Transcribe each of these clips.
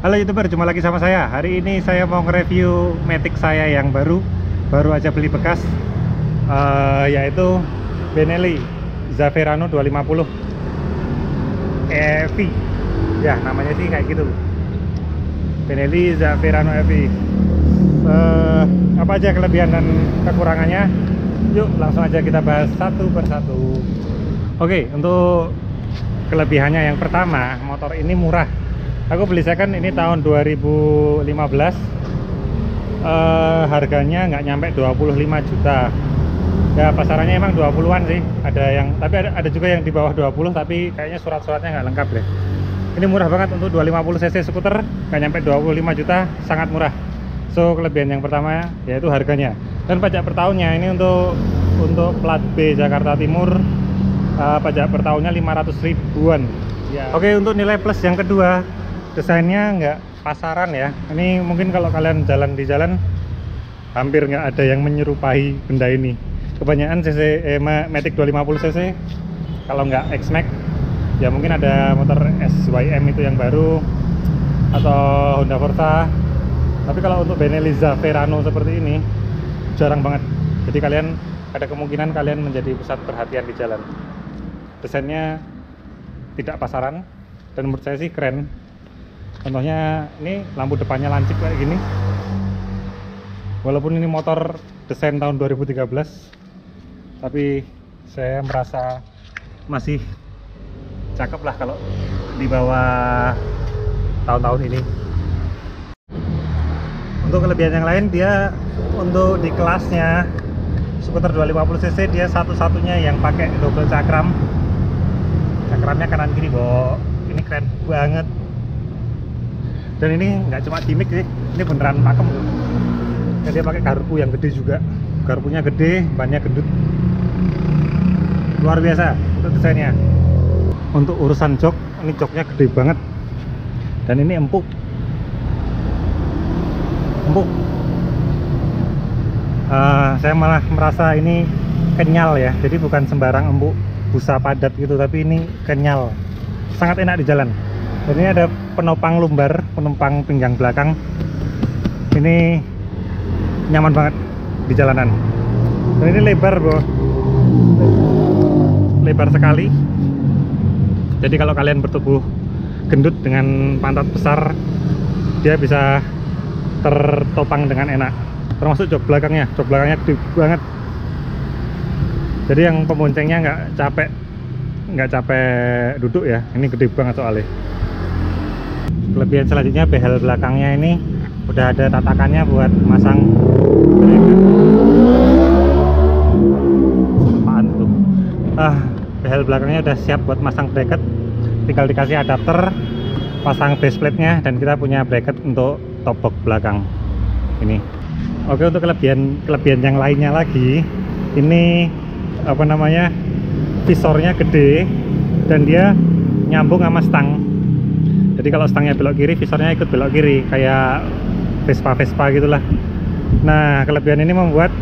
Halo YouTuber, jumpa lagi sama saya. Hari ini saya mau nge-review Matic saya yang baru aja beli bekas, yaitu Benelli Zaferano 250 EV. Ya, namanya sih kayak gitu, Benelli Zaferano EV. Apa aja kelebihan dan kekurangannya? Yuk langsung aja kita bahas satu persatu. Oke, untuk kelebihannya yang pertama, motor ini murah. Aku beli second ini tahun 2015, harganya nggak nyampe 25 juta. Ya pasarannya emang 20-an sih, tapi ada juga yang di bawah 20, tapi kayaknya surat-suratnya nggak lengkap deh. Ini murah banget untuk 250 cc skuter, nggak nyampe 25 juta, sangat murah. So kelebihan yang pertama yaitu harganya. Dan pajak per tahunnya ini untuk plat B Jakarta Timur, pajak per tahunnya 500 ribuan ya. Oke, untuk nilai plus yang kedua, desainnya nggak pasaran ya. Ini mungkin kalau kalian jalan di jalan hampir nggak ada yang menyerupai benda ini. Kebanyakan Matic 250 cc, kalau nggak X-Max ya mungkin ada motor SYM itu yang baru, atau Honda Forza. Tapi kalau untuk Benelli Zaferano seperti ini jarang banget. Jadi ada kemungkinan kalian menjadi pusat perhatian di jalan. Desainnya tidak pasaran dan menurut saya sih keren. Contohnya ini lampu depannya lancip kayak gini. Walaupun ini motor desain tahun 2013, tapi saya merasa masih cakep lah kalau di bawah tahun-tahun ini. Untuk kelebihan yang lain, dia untuk di kelasnya skuter 250 cc dia satu-satunya yang pakai double cakram. Cakramnya kanan kiri, Bo. Ini keren banget. Dan ini nggak cuma gimmick sih, ini beneran pakem tuh. Dan dia pakai garpu yang gede juga. Garpunya gede, bannya gendut. Luar biasa untuk desainnya. Untuk urusan jok, ini joknya gede banget. Dan ini empuk. Saya malah merasa ini kenyal ya. Jadi bukan sembarang empuk busa padat gitu, tapi ini kenyal. Sangat enak di jalan. Dan ini ada penopang lumbar, penopang pinggang belakang. Ini nyaman banget di jalanan. Dan ini lebar, Bro. Lebar sekali. Jadi kalau kalian bertubuh gendut dengan pantat besar, dia bisa tertopang dengan enak. Termasuk jok belakangnya gede banget. Jadi yang pemboncengnya nggak capek duduk ya. Ini gede banget soalnya. Kelebihan selanjutnya, behel belakangnya ini udah ada tatakannya buat masang apaan tuh. Behel belakangnya udah siap buat masang bracket, tinggal dikasih adapter, pasang base plate-nya, dan kita punya bracket untuk top box belakang ini. Oke, untuk kelebihan yang lainnya lagi, ini apa namanya, visornya gede dan dia nyambung sama stang. Jadi kalau stangnya belok kiri, visornya ikut belok kiri, kayak Vespa gitulah. Nah, kelebihan ini membuat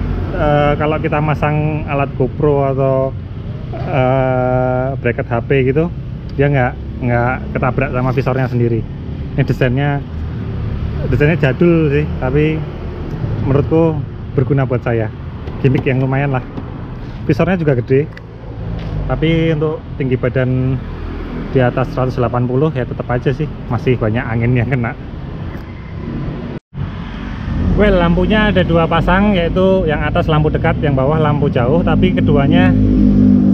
kalau kita masang alat GoPro atau bracket HP gitu, dia nggak ketabrak sama visornya sendiri. Ini desainnya jadul sih, tapi menurutku berguna buat saya. Gimmick yang lumayan lah. Visornya juga gede, tapi untuk tinggi badan di atas 180 ya tetap aja sih masih banyak angin yang kena. Well, lampunya ada dua pasang, yaitu yang atas lampu dekat, yang bawah lampu jauh, tapi keduanya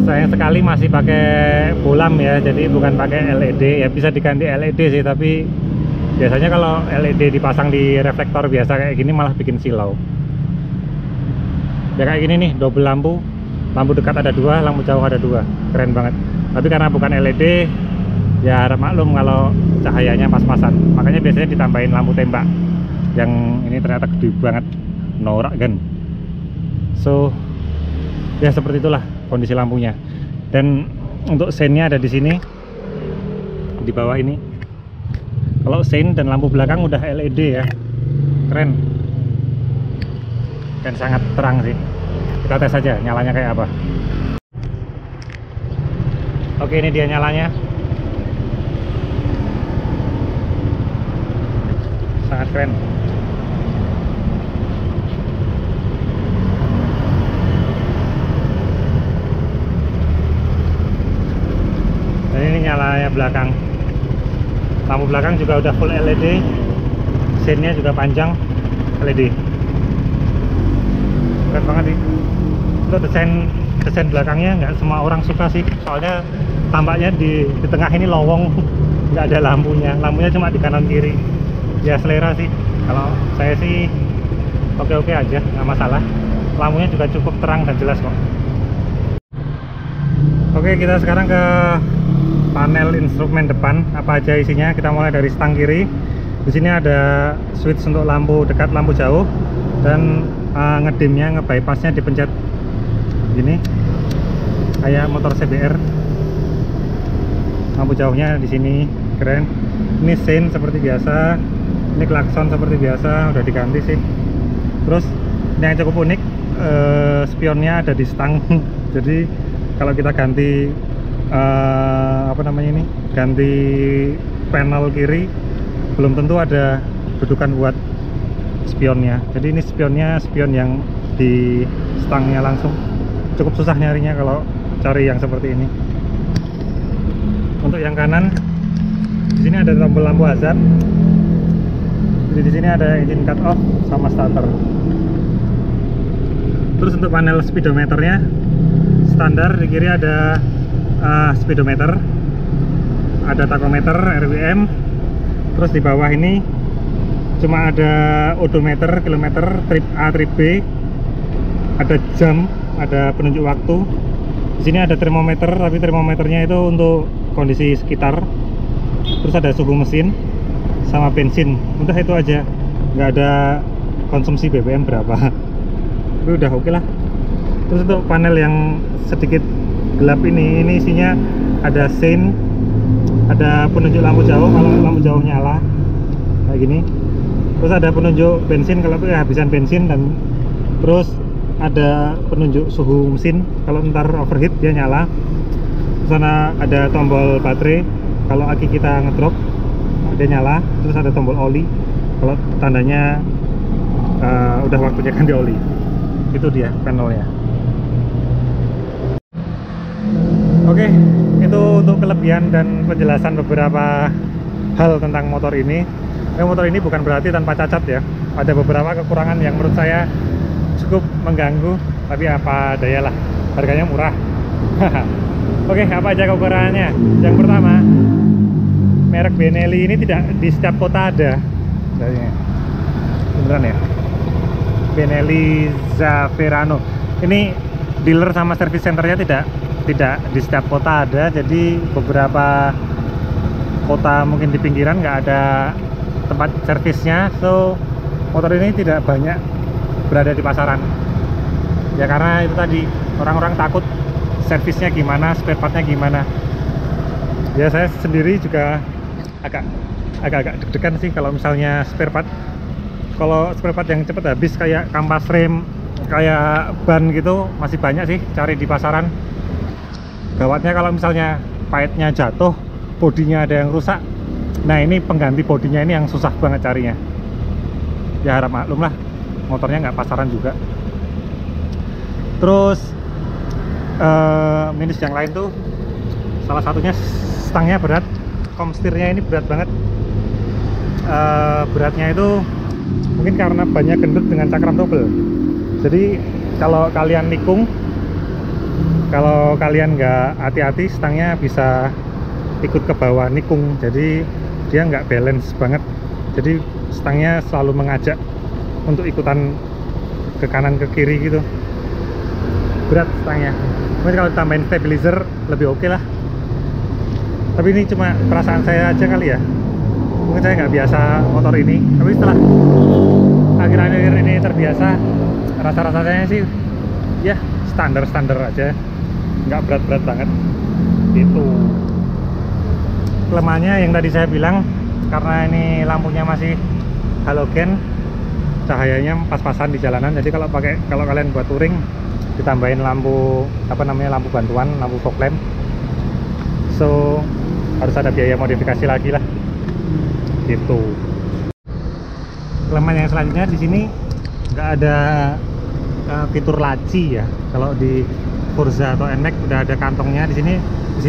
sayang sekali masih pakai bolam ya, jadi bukan pakai LED. Ya bisa diganti LED sih, tapi biasanya kalau LED dipasang di reflektor biasa kayak gini malah bikin silau. Ya kayak gini nih, double lampu dekat ada dua, lampu jauh ada dua, keren banget. Tapi karena bukan LED, ya harap maklum kalau cahayanya pas-pasan. Makanya biasanya ditambahin lampu tembak, yang ini ternyata gede banget, norak kan. So ya seperti itulah kondisi lampunya. Dan untuk seinnya ada di sini, di bawah ini. Kalau sein dan lampu belakang udah LED ya, keren dan sangat terang sih. Kita tes aja nyalanya kayak apa. Oke, ini dia nyalanya. sangat keren. Dan ini nyalanya belakang, lampu belakang juga udah full LED, seinnya juga panjang LED. Keren banget sih. Untuk desain belakangnya nggak semua orang suka sih, soalnya tampaknya di tengah ini lowong, nggak ada lampunya cuma di kanan kiri. Ya selera sih, kalau saya sih oke-oke aja, nggak masalah. Lampunya juga cukup terang dan jelas kok. Oke, kita sekarang ke panel instrumen depan. Apa aja isinya? Kita mulai dari stang kiri. Di sini ada switch untuk lampu dekat, lampu jauh, dan ngedimnya, ngebypassnya dipencet gini kayak motor CBR. Lampu jauhnya di sini, keren. Ini sein seperti biasa, ini klakson seperti biasa, udah diganti sih. Terus yang cukup unik, spionnya ada di stang. Jadi kalau kita ganti apa namanya ini, ganti panel kiri, belum tentu ada dudukan buat spionnya. Jadi ini spionnya spion yang di stangnya langsung. Cukup susah nyarinya kalau cari yang seperti ini. Untuk yang kanan, di sini ada tombol lampu hazard. Jadi di sini ada engine cut off sama starter. Terus untuk panel speedometernya standar, di kiri ada speedometer, ada tachometer, RPM. Terus di bawah ini cuma ada odometer, kilometer, trip A, trip B, ada jam, ada penunjuk waktu. Di sini ada termometer, tapi termometernya itu untuk kondisi sekitar. Terus ada suhu mesin sama bensin. Udah itu aja, nggak ada konsumsi BBM berapa. Itu udah oke lah. Terus untuk panel yang sedikit gelap ini isinya ada sein, ada penunjuk lampu jauh kalau lampu jauh nyala kayak gini. Terus ada penunjuk bensin kalau kehabisan bensin, dan terus ada penunjuk suhu mesin kalau ntar overheat dia nyala. Di sana ada tombol baterai kalau aki kita ngedrop dia nyala. Terus ada tombol oli kalau tandanya udah waktunya ganti oli. Itu dia panelnya. Oke, itu untuk kelebihan dan penjelasan beberapa hal tentang motor ini. Motor ini bukan berarti tanpa cacat ya. Ada beberapa kekurangan yang menurut saya cukup mengganggu, tapi apa daya lah, harganya murah. Oke, apa aja kekurangannya? Yang pertama, merek Benelli ini tidak di setiap kota ada. Beneran ya? Benelli Zafferano. Ini dealer sama service centernya tidak di setiap kota ada. Jadi beberapa kota mungkin di pinggiran nggak ada tempat servisnya, so motor ini tidak banyak berada di pasaran ya, karena itu tadi orang-orang takut servisnya gimana, spare partnya gimana. Ya saya sendiri juga agak deg-degan sih kalau misalnya spare part. Kalau spare part yang cepat habis kayak kampas rem, kayak ban gitu masih banyak sih cari di pasaran. Gawatnya kalau misalnya paitnya jatuh, bodinya ada yang rusak, nah ini pengganti bodinya ini yang susah banget carinya. Ya harap maklum lah, motornya nggak pasaran juga. Terus minus yang lain tuh salah satunya stangnya berat, komstirnya ini berat banget. Beratnya itu mungkin karena banyak gendut dengan cakram double. Jadi kalau kalian nikung, kalau kalian nggak hati-hati, stangnya bisa ikut ke bawah nikung, jadi dia nggak balance banget. Jadi stangnya selalu mengajak untuk ikutan ke kanan ke kiri gitu. Berat stangnya. Mungkin kalau ditambahin stabilizer lebih oke lah. Tapi ini cuma perasaan saya aja kali ya. Mungkin saya nggak biasa motor ini. Tapi setelah akhir-akhir ini terbiasa, rasa-rasanya sih ya standar-standar aja, nggak berat-berat banget gitu. Kelemahannya yang tadi saya bilang, karena ini lampunya masih halogen, cahayanya pas-pasan di jalanan. Jadi kalau kalian buat touring ditambahin lampu lampu bantuan, lampu fog lamp, so harus ada biaya modifikasi lagi lah gitu. kelemahan yang selanjutnya di sini nggak ada fitur laci ya. Kalau di Forza atau NMAX udah ada kantongnya, di sini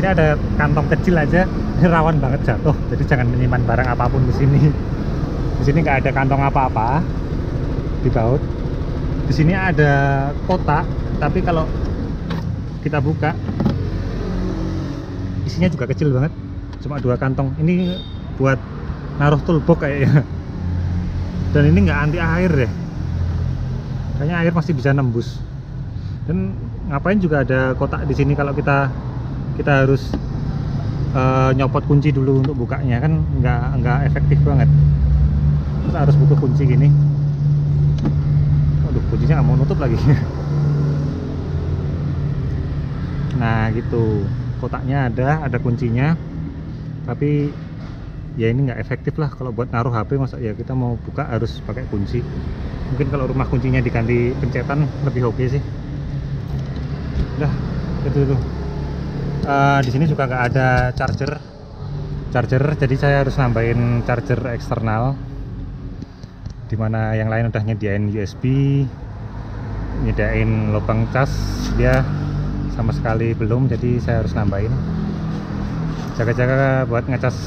ada kantong kecil aja. Ini rawan banget jatuh, jadi jangan menyimpan barang apapun di sini. Di sini nggak ada kantong apa-apa di baut. Di sini ada kotak, tapi kalau kita buka isinya juga kecil banget, cuma 2 kantong. Ini buat naruh toolbox kayaknya. Dan ini nggak anti air deh, kayaknya air masih bisa nembus. Dan ngapain juga ada kotak di sini kalau kita harus nyopot kunci dulu untuk bukanya, kan nggak efektif banget. Kita harus butuh kunci gini. Waduh, kuncinya nggak mau nutup lagi. Nah gitu, kotaknya ada kuncinya, tapi ya ini nggak efektif lah kalau buat naruh HP. Masa ya kita mau buka harus pakai kunci. Mungkin kalau rumah kuncinya diganti pencetan lebih oke sih. Udah itu tuh. Di sini juga nggak ada charger, jadi saya harus nambahin charger eksternal. Dimana yang lain udah nyediain USB, nyediain lubang cas, dia sama sekali belum, jadi saya harus nambahin. Jaga-jaga buat ngecas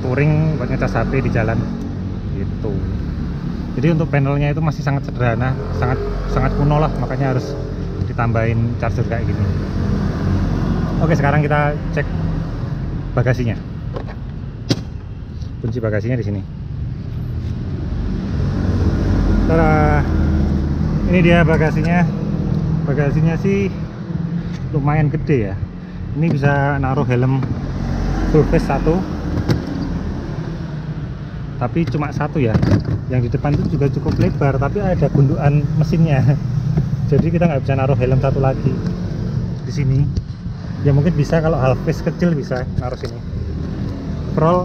touring, buat ngecas HP di jalan gitu. Jadi untuk panelnya itu masih sangat sederhana, sangat kuno lah, makanya harus ditambahin charger kayak gini. Oke, sekarang kita cek bagasinya. Kunci bagasinya di sini. Tada, ini dia bagasinya. Bagasinya sih lumayan gede ya. Ini bisa naruh helm full face 1, tapi cuma 1 ya. Yang di depan itu juga cukup lebar, tapi ada gundukan mesinnya. Jadi kita nggak bisa naruh helm 1 lagi di sini. Ya mungkin bisa kalau half face kecil bisa naruh sini. Overall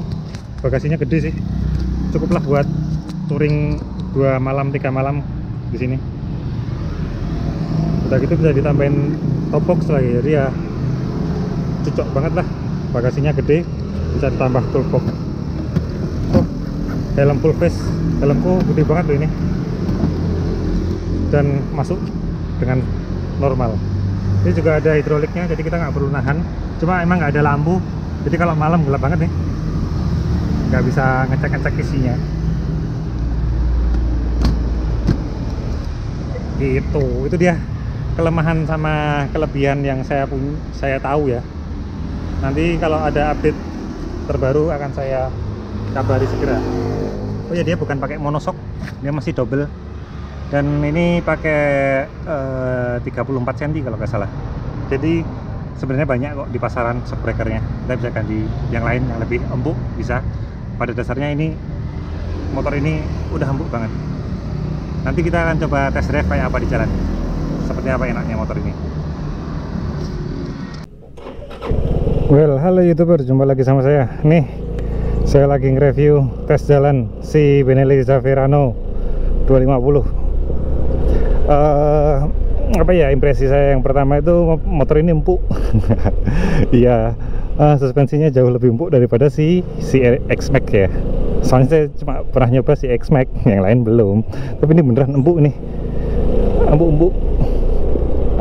bagasinya gede sih, cukuplah buat touring 2 malam 3 malam di sini. Udah gitu bisa ditambahin top box lagi, jadi ya cocok banget lah. Bagasinya gede, bisa ditambah toolbox. Oh, helm full face, helmku gede banget loh ini, dan masuk dengan normal. Ini juga ada hidroliknya, jadi kita nggak perlu nahan. Cuma emang nggak ada lampu, jadi kalau malam gelap banget nih, nggak bisa ngecek isinya. Gitu, itu dia kelemahan sama kelebihan yang saya tahu ya. Nanti kalau ada update terbaru akan saya kabari segera. Oh ya, dia bukan pakai monoshock, dia masih double. Dan ini pakai 34 cm kalau nggak salah. Jadi sebenarnya banyak kok di pasaran shock breakernya. Kita bisa ganti yang lain yang lebih empuk, bisa. Pada dasarnya ini motor ini udah empuk banget. Nanti kita akan coba test drive kayak apa di jalan, seperti apa enaknya motor ini. Well, halo YouTuber, jumpa lagi sama saya. Nih, saya lagi nge-review tes jalan si Benelli Zaverano 250. Apa ya, impresi saya yang pertama itu motor ini empuk. Iya, suspensinya jauh lebih empuk daripada si X-Max ya. Soalnya saya cuma pernah nyoba si X-Max, yang lain belum. Tapi ini beneran empuk nih, empuk,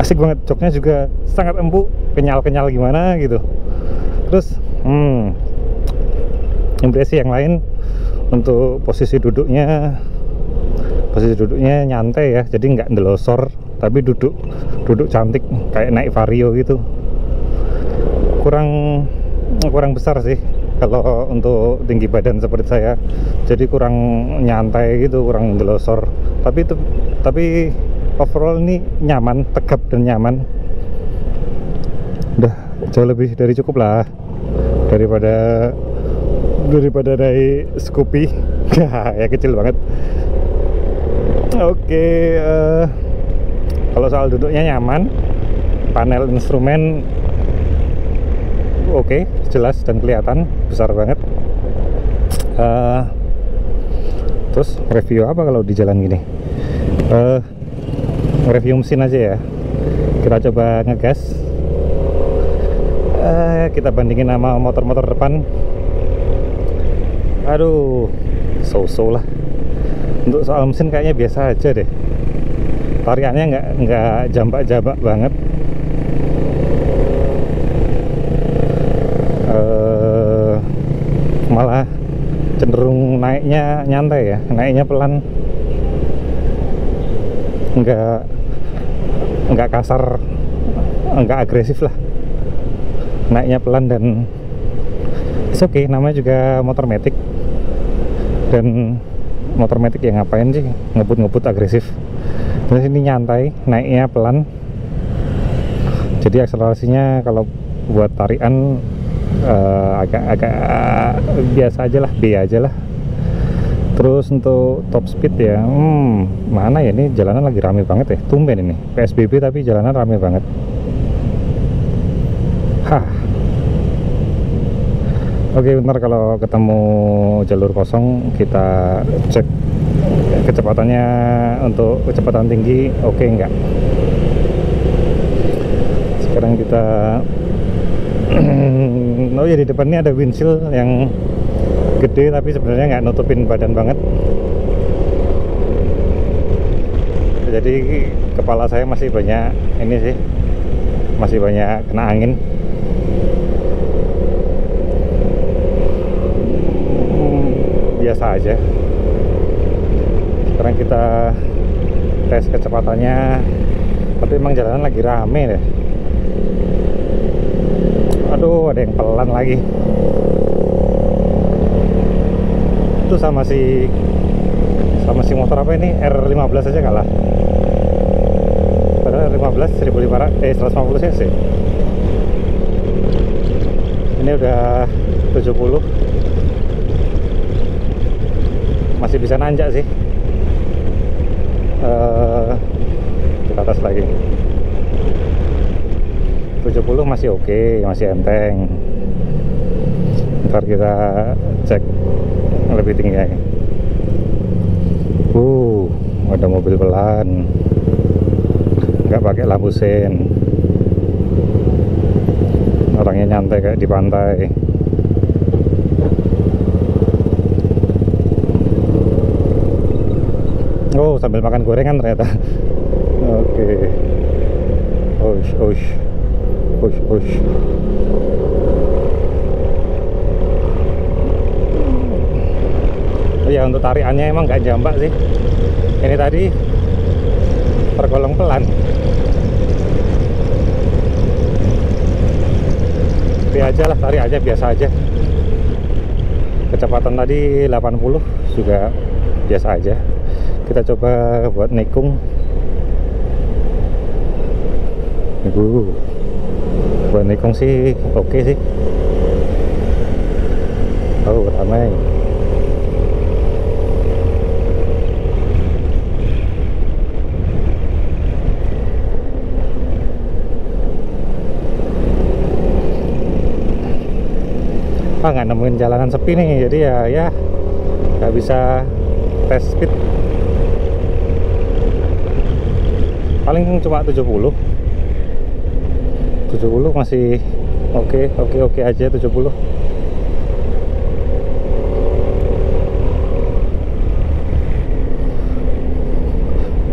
asik banget. Joknya juga sangat empuk, kenyal gimana gitu. Terus impresi yang lain untuk posisi duduknya nyantai ya, jadi nggak ndelosor, tapi duduk cantik kayak naik Vario gitu. Kurang besar sih kalau untuk tinggi badan seperti saya, jadi kurang nyantai gitu, kurang ndelosor. Tapi overall ini nyaman, tegap dan nyaman. Udah jauh lebih dari cukup lah daripada dari Scoopy. Ya kecil banget. Oke, kalau soal duduknya nyaman, panel instrumen oke, jelas dan kelihatan besar banget. Terus review apa kalau di jalan gini? Review mesin aja ya. Kita coba ngegas. Kita bandingin sama motor-motor depan. Aduh, so-so lah. Untuk soal mesin kayaknya biasa aja deh, tariannya nggak jambak-jambak banget. Malah cenderung naiknya nyantai ya, naiknya pelan, nggak kasar, nggak agresif lah, naiknya pelan dan it's okay. Namanya juga motor matic, dan motor matic ya ngapain sih ngebut agresif. Terus ini nyantai, naiknya pelan, jadi akselerasinya kalau buat tarian agak biasa aja lah, B aja lah. Terus untuk top speed ya, mana ya, ini jalanan lagi rame banget ya, tumben ini PSBB tapi jalanan rame banget. Oke, bentar, kalau ketemu jalur kosong kita cek kecepatannya. Untuk kecepatan tinggi oke enggak. Sekarang kita oh ya, di depan ini ada windshield yang gede tapi sebenarnya nggak nutupin badan banget, jadi kepala saya masih banyak ini sih, masih banyak kena angin. Biasa aja. Sekarang kita tes kecepatannya, tapi emang jalanan lagi rame deh. Aduh, ada yang pelan lagi. Itu sama si motor apa ini, R15 aja kalah. Padahal R15 150 cc. Ini udah 70. Masih bisa nanjak sih. Kita atas lagi. 70 masih oke, masih enteng. Ntar kita cek lebih tinggi lagi. Ada mobil pelan, nggak pakai lampu sen, orangnya nyantai kayak di pantai. Oh, sambil makan gorengan ternyata. Oke. Push. Oh ya, untuk tariannya emang nggak jambak sih. Ini tadi tergolong pelan. Aja lah, tarik aja biasa aja. Kecepatan tadi 80 juga biasa aja. Kita coba buat nikung. Buat nikung sih oke sih. Oh, ramai. Nggak nemuin jalanan sepi nih, jadi ya nggak bisa tes speed. Paling cuma 70 masih oke aja. 70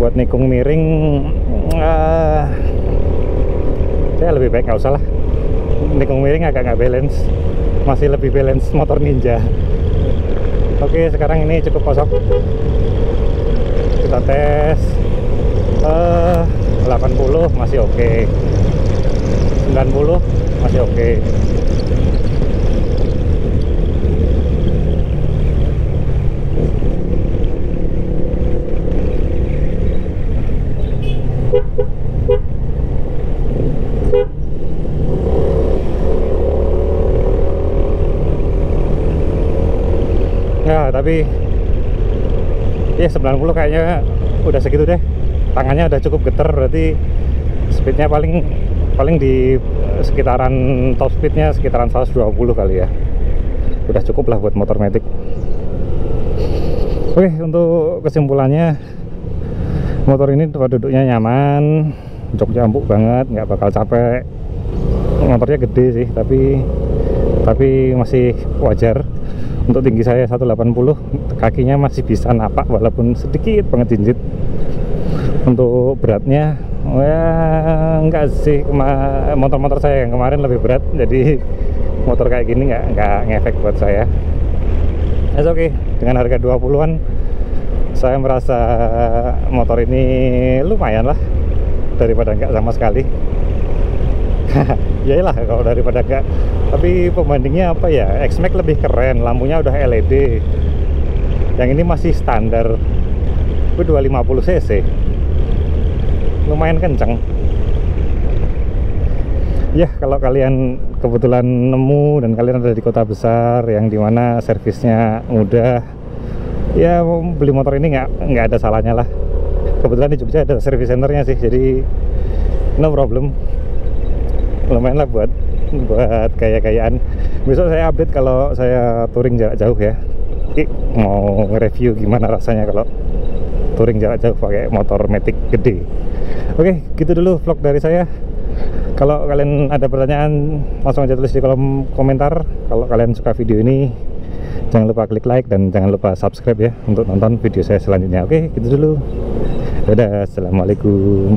buat nikung miring, saya lebih baik nggak usah lah. Nikung miring agak nggak balance, masih lebih balance motor Ninja. Oke, sekarang ini cukup kosong. Kita tes 80 masih oke, 90 masih oke. Ya, tapi ya 90 kayaknya udah segitu deh. Tangannya udah cukup getar, berarti speednya paling di sekitaran top speednya sekitaran 120 kali ya. Udah cukup lah buat motor matic. Oke, untuk kesimpulannya, motor ini tempat duduknya nyaman, joknya empuk banget, nggak bakal capek. Motornya gede sih, tapi masih wajar Untuk tinggi saya 180, kakinya masih bisa napak walaupun sedikit banget jinjit. Untuk beratnya, ya enggak sih, motor-motor saya yang kemarin lebih berat, jadi motor kayak gini nggak ngefek buat saya. It's okay, dengan harga 20-an saya merasa motor ini lumayan lah daripada nggak sama sekali. Ya lah kalau daripada nggak, tapi pembandingnya apa ya, X-Max lebih keren, lampunya udah LED, yang ini masih standar. Itu 250 cc, lumayan kenceng. Ya kalau kalian kebetulan nemu dan kalian ada di kota besar yang dimana servisnya mudah, ya beli motor ini nggak ada salahnya lah. Kebetulan di Jogja ada service centernya sih, jadi no problem. Lumayan lah buat gaya-gayaan. Besok saya update kalau saya touring jarak jauh ya. Mau nge-review gimana rasanya kalau touring jarak jauh pakai motor Matic gede. Oke, gitu dulu vlog dari saya. Kalau kalian ada pertanyaan, langsung aja tulis di kolom komentar. Kalau kalian suka video ini, jangan lupa klik like dan jangan lupa subscribe ya untuk nonton video saya selanjutnya. Oke, gitu dulu. Dadah, assalamualaikum.